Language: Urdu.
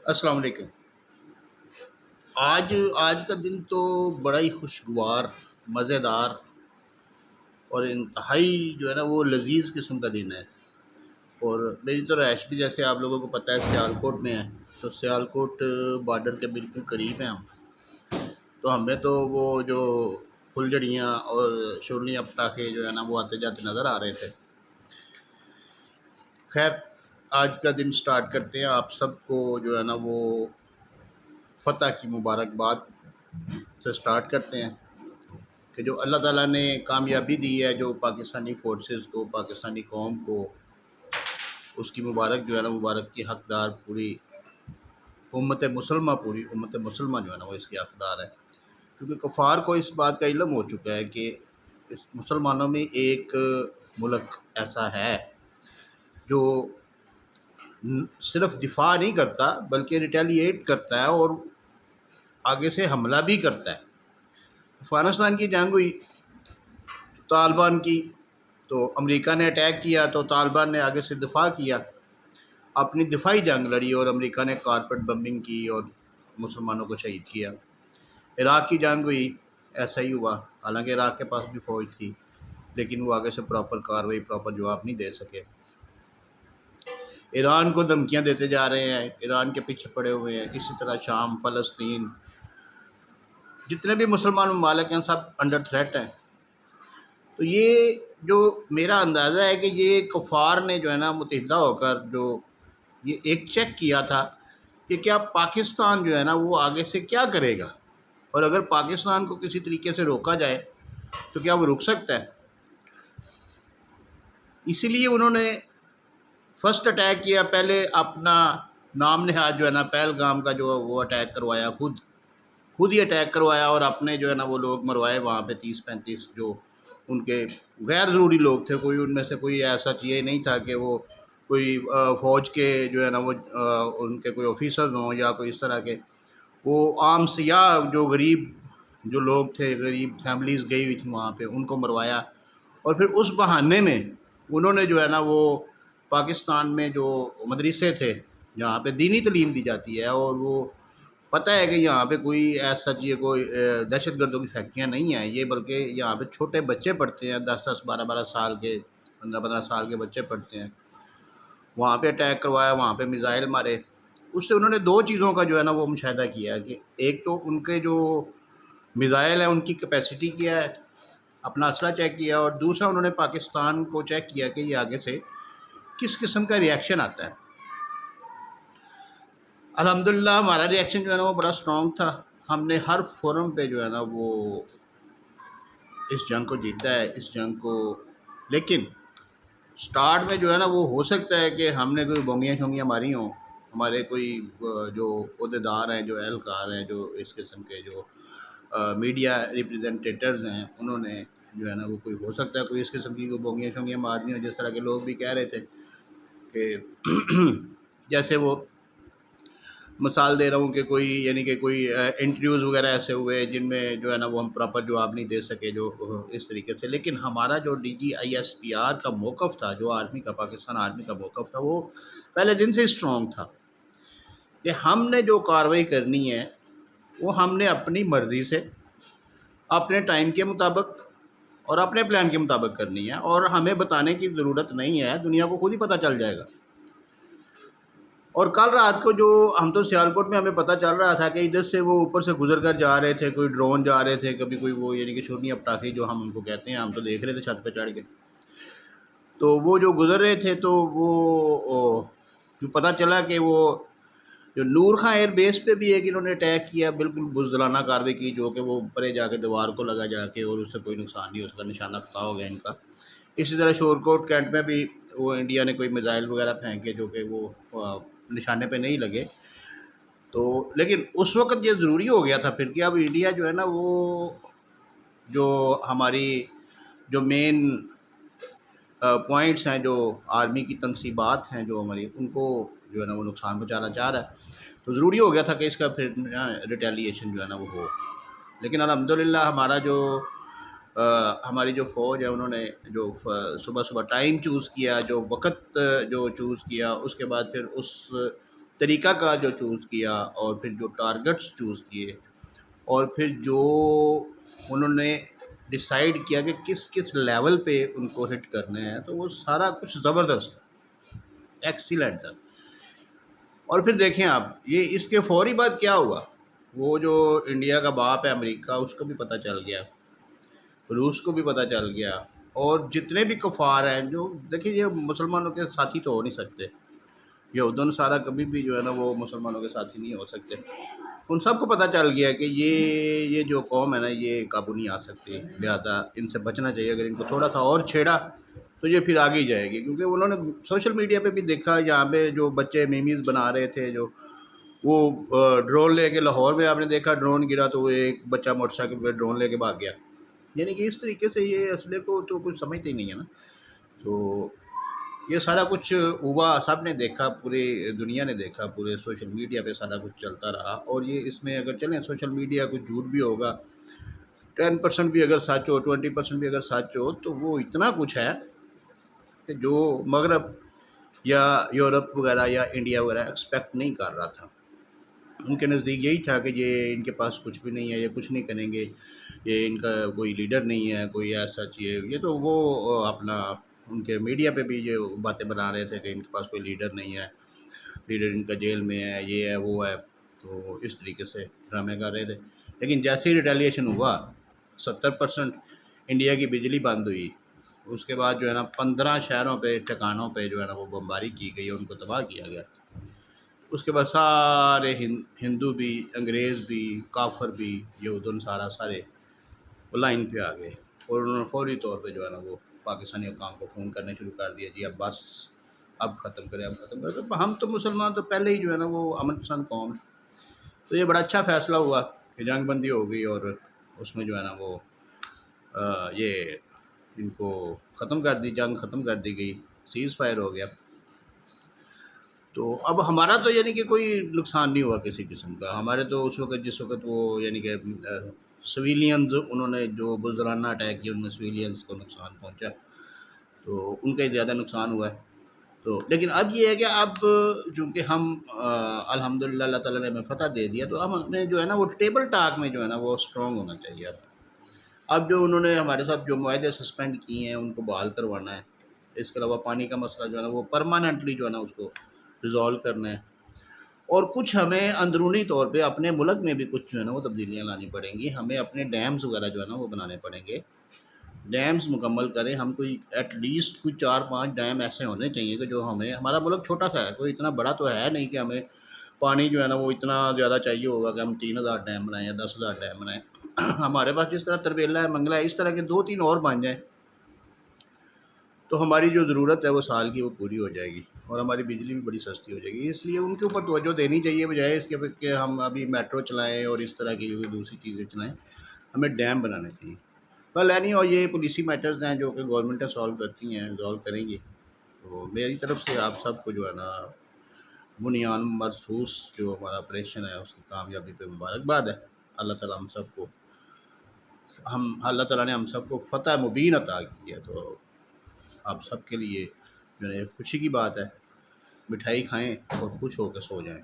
السلام علیکم۔ آج کا دن تو بڑا ہی خوشگوار، مزیدار اور انتہائی جو ہے نا وہ لذیذ قسم کا دن ہے۔ اور میری تو رہائش بھی جیسے آپ لوگوں کو پتہ ہے سیالکوٹ میں ہے، تو سیالکوٹ بارڈر کے بالکل قریب ہیں ہم۔ تو ہمیں تو وہ جو پھلجھڑیاں اور شورلیاں پٹاخے جو ہے نا وہ آتے جاتے نظر آ رہے تھے۔ خیر، آج کا دن سٹارٹ کرتے ہیں۔ آپ سب کو جو ہے نا وہ فتح کی مبارکباد سے سٹارٹ کرتے ہیں کہ جو اللہ تعالیٰ نے کامیابی دی ہے جو پاکستانی فورسز کو، پاکستانی قوم کو، اس کی مبارک جو ہے نا مبارک کی حقدار پوری پوری امت مسلمہ جو ہے نا وہ اس کی حقدار ہے، کیونکہ کفار کو اس بات کا علم ہو چکا ہے کہ اس مسلمانوں میں ایک ملک ایسا ہے جو صرف دفاع نہیں کرتا بلکہ ریٹیلیٹ کرتا ہے اور آگے سے حملہ بھی کرتا ہے۔ افغانستان کی جنگ ہوئی طالبان کی، تو امریکہ نے اٹیک کیا تو طالبان نے آگے سے دفاع کیا، اپنی دفاعی جنگ لڑی، اور امریکہ نے کارپٹ بمبنگ کی اور مسلمانوں کو شہید کیا۔ عراق کی جنگ ہوئی، ایسا ہی ہوا، حالانکہ عراق کے پاس بھی فوج تھی لیکن وہ آگے سے پراپر کارروائی، پراپر جواب نہیں دے سکے۔ ایران کو دھمکیاں دیتے جا رہے ہیں، ایران کے پیچھے پڑے ہوئے ہیں۔ اسی طرح شام، فلسطین، جتنے بھی مسلمان ممالک ہیں سب انڈر تھریٹ ہیں۔ تو یہ جو میرا اندازہ ہے کہ یہ کفار نے جو ہے نا متحدہ ہو کر جو یہ ایک چیک کیا تھا کہ کیا پاکستان جو ہے نا وہ آگے سے کیا کرے گا، اور اگر پاکستان کو کسی طریقے سے روکا جائے تو کیا وہ رک سکتا ہے۔ اسی لیے انہوں نے فرسٹ اٹیک کیا، پہلے اپنا نام نہاد جو ہے نا پہلگام کا جو وہ اٹیک کروایا، خود ہی اٹیک کروایا، اور اپنے جو ہے نا وہ لوگ مروائے وہاں پہ 30-35 جو ان کے غیر ضروری لوگ تھے۔ کوئی ان میں سے کوئی ایسا چیز نہیں تھا کہ وہ کوئی فوج کے جو ہے نا وہ ان کے کوئی آفیسرز ہوں یا کوئی اس طرح کے، وہ عام سیاح جو غریب جو لوگ تھے، غریب فیملیز گئی ہوئی تھیں وہاں پہ، ان کو مروایا۔ اور پھر اس بہانے میں انہوں نے جو ہے نا وہ پاکستان میں جو مدرسے تھے جہاں پہ دینی تعلیم دی جاتی ہے، اور وہ پتہ ہے کہ یہاں پہ کوئی ایسا چیز، کوئی دہشت گردوں کی فیکٹریاں نہیں ہیں یہ، بلکہ یہاں پہ چھوٹے بچے پڑھتے ہیں، 10-10 12-12 سال کے، 15-15 سال کے بچے پڑھتے ہیں۔ وہاں پہ اٹیک کروایا، وہاں پہ میزائل مارے۔ اس سے انہوں نے دو چیزوں کا جو ہے نا وہ مشاہدہ کیا کہ ایک تو ان کے جو میزائل ہیں ان کی کیپیسٹی کیا ہے، اپنا اسلحہ چیک کیا، اور دوسرا انہوں نے پاکستان کو چیک کیا کہ یہ آگے سے کس قسم کا ریئیکشن آتا ہے۔ الحمدللہ ہمارا ریئیکشن جو ہے نا وہ بڑا سٹرونگ تھا۔ ہم نے ہر فورم پہ جو ہے نا وہ اس جنگ کو جیتا ہے، اس جنگ کو۔ لیکن سٹارٹ میں جو ہے نا وہ ہو سکتا ہے کہ ہم نے کوئی بونگیاں شونگیاں ماری ہوں، ہمارے کوئی جو عہدیدار ہیں، جو اہلکار ہیں، جو اس قسم کے جو میڈیا ریپریزنٹیٹرز ہیں، انہوں نے جو ہے نا وہ کوئی ہو سکتا ہے کوئی اس قسم کی کوئی بونگیاں شونگیاں مار دی ہوں، جس طرح کے لوگ بھی کہہ رہے تھے کہ جیسے وہ مثال دے رہا ہوں کہ کوئی یعنی کہ کوئی انٹرویوز وغیرہ ایسے ہوئے جن میں جو ہے نا وہ ہم پراپر جواب نہیں دے سکے جو اس طریقے سے۔ لیکن ہمارا جو DGISPR کا موقف تھا، جو آرمی کا، پاکستان آرمی کا موقف تھا، وہ پہلے دن سے اسٹرانگ تھا کہ ہم نے جو کارروائی کرنی ہے وہ ہم نے اپنی مرضی سے، اپنے ٹائم کے مطابق اور اپنے پلان کے مطابق کرنی ہے، اور ہمیں بتانے کی ضرورت نہیں ہے، دنیا کو خود ہی پتہ چل جائے گا۔ اور کل رات کو جو ہم تو سیالکوٹ میں ہمیں پتہ چل رہا تھا کہ ادھر سے وہ اوپر سے گزر کر جا رہے تھے، کوئی ڈرون جا رہے تھے، کبھی کوئی وہ یعنی کہ شورنیاں پٹاخے جو ہم ان کو کہتے ہیں، ہم تو دیکھ رہے تھے چھت پہ چڑھ کے، تو وہ جو گزر رہے تھے تو وہ جو پتہ چلا کہ وہ جو نور خان ایئر بیس پہ بھی ایک انہوں نے اٹیک کیا، بالکل بزدلانہ کارروائی کی، جو کہ وہ پرے جا کے دیوار کو لگا جا کے، اور اس سے کوئی نقصان نہیں ہو سکا، نشانہ خطا ہو گیا ان کا۔ اسی طرح شورکوٹ کینٹ میں بھی وہ انڈیا نے کوئی میزائل وغیرہ پھینکے جو کہ وہ نشانے پہ نہیں لگے۔ تو لیکن اس وقت یہ ضروری ہو گیا تھا پھر کہ اب انڈیا جو ہے نا وہ جو ہماری جو مین پوائنٹس ہیں، جو آرمی کی تنصیبات ہیں جو ہماری، ان کو جو ہے نا وہ نقصان پہنچانا چاہ رہا ہے، تو ضروری ہو گیا تھا کہ اس کا پھر ریٹیلیشن جو ہے نا وہ ہو۔ لیکن الحمدللہ ہمارا جو ہماری جو فوج ہے، انہوں نے جو صبح ٹائم چوز کیا، جو وقت جو چوز کیا، اس کے بعد پھر اس طریقہ کار جو چوز کیا، اور پھر جو ٹارگٹس چوز کیے، اور پھر جو انہوں نے ڈیسائیڈ کیا کہ کس کس لیول پہ ان کو ہٹ کرنا ہے، تو وہ سارا کچھ زبردست تھا، ایکسیلنٹ تھا۔ اور پھر دیکھیں آپ، یہ اس کے فوری بعد کیا ہوا، وہ جو انڈیا کا باپ ہے امریکہ، اس کو بھی پتہ چل گیا، روس کو بھی پتہ چل گیا، اور جتنے بھی کفار ہیں، جو دیکھیں یہ مسلمانوں کے ساتھی تو ہو نہیں سکتے، یہودن سارا کبھی بھی جو ہے نا وہ مسلمانوں کے ساتھی نہیں ہو سکتے، ان سب کو پتہ چل گیا کہ یہ جو قوم ہے نا یہ قابو نہیں آ سکتی، لہذا ان سے بچنا چاہیے، اگر ان کو تھوڑا سا اور چھیڑا تو یہ پھر آگے ہی جائے گی، کیونکہ انہوں نے سوشل میڈیا پہ بھی دیکھا، یہاں پہ جو بچے میمیز بنا رہے تھے، جو وہ ڈرون لے کے، لاہور میں آپ نے دیکھا ڈرون گرا تو وہ ایک بچہ موٹر سائیکل پہ ڈرون لے کے بھاگ گیا، یعنی کہ اس طریقے سے یہ اسلحے کو تو کچھ سمجھتے ہی نہیں ہے نا۔ تو یہ سارا کچھ ہوا، سب نے دیکھا، پوری دنیا نے دیکھا، پورے سوشل میڈیا پہ سارا کچھ چلتا رہا، اور یہ اس میں اگر چلیں سوشل میڈیا کچھ جھوٹ بھی ہوگا، 10% بھی اگر سچ ہو، 20% بھی اگر سچ ہو، تو وہ اتنا کچھ ہے کہ جو مغرب یا یورپ وغیرہ یا انڈیا وغیرہ ایکسپیکٹ نہیں کر رہا تھا۔ ان کے نزدیک یہی تھا کہ یہ ان کے پاس کچھ بھی نہیں ہے، یہ کچھ نہیں کریں گے، یہ ان کا کوئی لیڈر نہیں ہے، کوئی ایسا چیز، یہ تو وہ اپنا ان کے میڈیا پہ بھی یہ باتیں بنا رہے تھے کہ ان کے پاس کوئی لیڈر نہیں ہے، لیڈر ان کا جیل میں ہے، یہ ہے وہ ہے، تو اس طریقے سے ڈرامے کر رہے تھے۔ لیکن جیسے ہی ریٹیلیشن ہوا، 70% انڈیا کی بجلی بند ہوئی، اس کے بعد جو ہے نا 15 شہروں پہ، ٹھکانوں پہ جو ہے نا وہ بمباری کی گئی، ان کو تباہ کیا گیا۔ اس کے بعد سارے ہندو بھی، انگریز بھی، کافر بھی، یہودن سارے وہ لائن پہ آ گئے، اور انہوں نے فوری طور پہ جو ہے نا وہ پاکستانی حکام کو فون کرنے شروع کر دیا، جی اب بس، اب ختم کریں، اب ختم کریں۔ تو ہم تو مسلمان تو پہلے ہی جو ہے نا وہ امن پسند قوم ہے، تو یہ بڑا اچھا فیصلہ ہوا کہ جنگ بندی ہو گئی، اور اس میں جو ہے نا وہ یہ ان کو ختم کر دی، جنگ ختم کر دی گئی، سیز فائر ہو گیا۔ تو اب ہمارا تو یعنی کہ کوئی نقصان نہیں ہوا کسی قسم کا، ہمارے تو اس وقت جس وقت وہ یعنی کہ سویلینز انہوں نے جو بزدلانہ اٹیک کیا، ان میں سویلینز کو نقصان پہنچا، تو ان کا ہی زیادہ نقصان ہوا ہے۔ تو لیکن اب یہ ہے کہ اب چونکہ ہم الحمدللہ اللہ تعالیٰ نے ہمیں فتح دے دیا، تو اب ہمیں جو ہے نا وہ ٹیبل ٹاک میں جو ہے نا وہ اسٹرانگ ہونا چاہیے۔ اب جو انہوں نے ہمارے ساتھ جو معاہدے سسپینڈ کیے ہیں ان کو بحال کروانا ہے، اس کے علاوہ پانی کا مسئلہ جو ہے نا وہ پرماننٹلی جو ہے نا اس کو ریزالو کرنا ہے، اور کچھ ہمیں اندرونی طور پہ اپنے ملک میں بھی کچھ جو ہے نا وہ تبدیلیاں لانی پڑیں گی، ہمیں اپنے ڈیمز وغیرہ جو ہے نا وہ بنانے پڑیں گے، ڈیمز مکمل کریں ہم، کوئی ایٹ لیسٹ کوئی 4-5 ڈیم ایسے ہونے چاہیے کہ جو ہمارا ملک چھوٹا سا ہے، کوئی اتنا بڑا تو ہے نہیں کہ ہمیں پانی جو ہے نا وہ اتنا زیادہ چاہیے ہوگا کہ ہم 3000 ڈیم بنائیں یا 10,000 ڈیم بنائیں۔ ہمارے پاس جس طرح تربیلا ہے، منگلہ ہے، اس طرح کے 2-3 اور بن جائیں تو ہماری جو ضرورت ہے وہ سال کی وہ پوری ہو جائے گی، اور ہماری بجلی بھی بڑی سستی ہو جائے گی۔ اس لیے ان کے اوپر توجہ دینی چاہیے، بجائے اس کے کہ ہم ابھی میٹرو چلائیں اور اس طرح کی دوسری چیزیں چلائیں، ہمیں ڈیم بنانے چاہیے۔ بل اینی، اور یہ پالیسی میٹرز ہیں جو کہ گورنمنٹیں سالو کرتی ہیں، ریزالو کریں گی، تو میری طرف سے آپ سب کو جو ہے نا بنیان مرصوص جو ہمارا آپریشن ہے اس کی کامیابی پہ مبارکباد ہے۔ اللہ تعالیٰ ہم سب کو اللہ تعالیٰ نے ہم سب کو فتح مبین عطا کی ہے، تو آپ سب کے لیے جو ہے خوشی کی بات ہے، مٹھائی کھائیں اور خوش ہو کے سو جائیں۔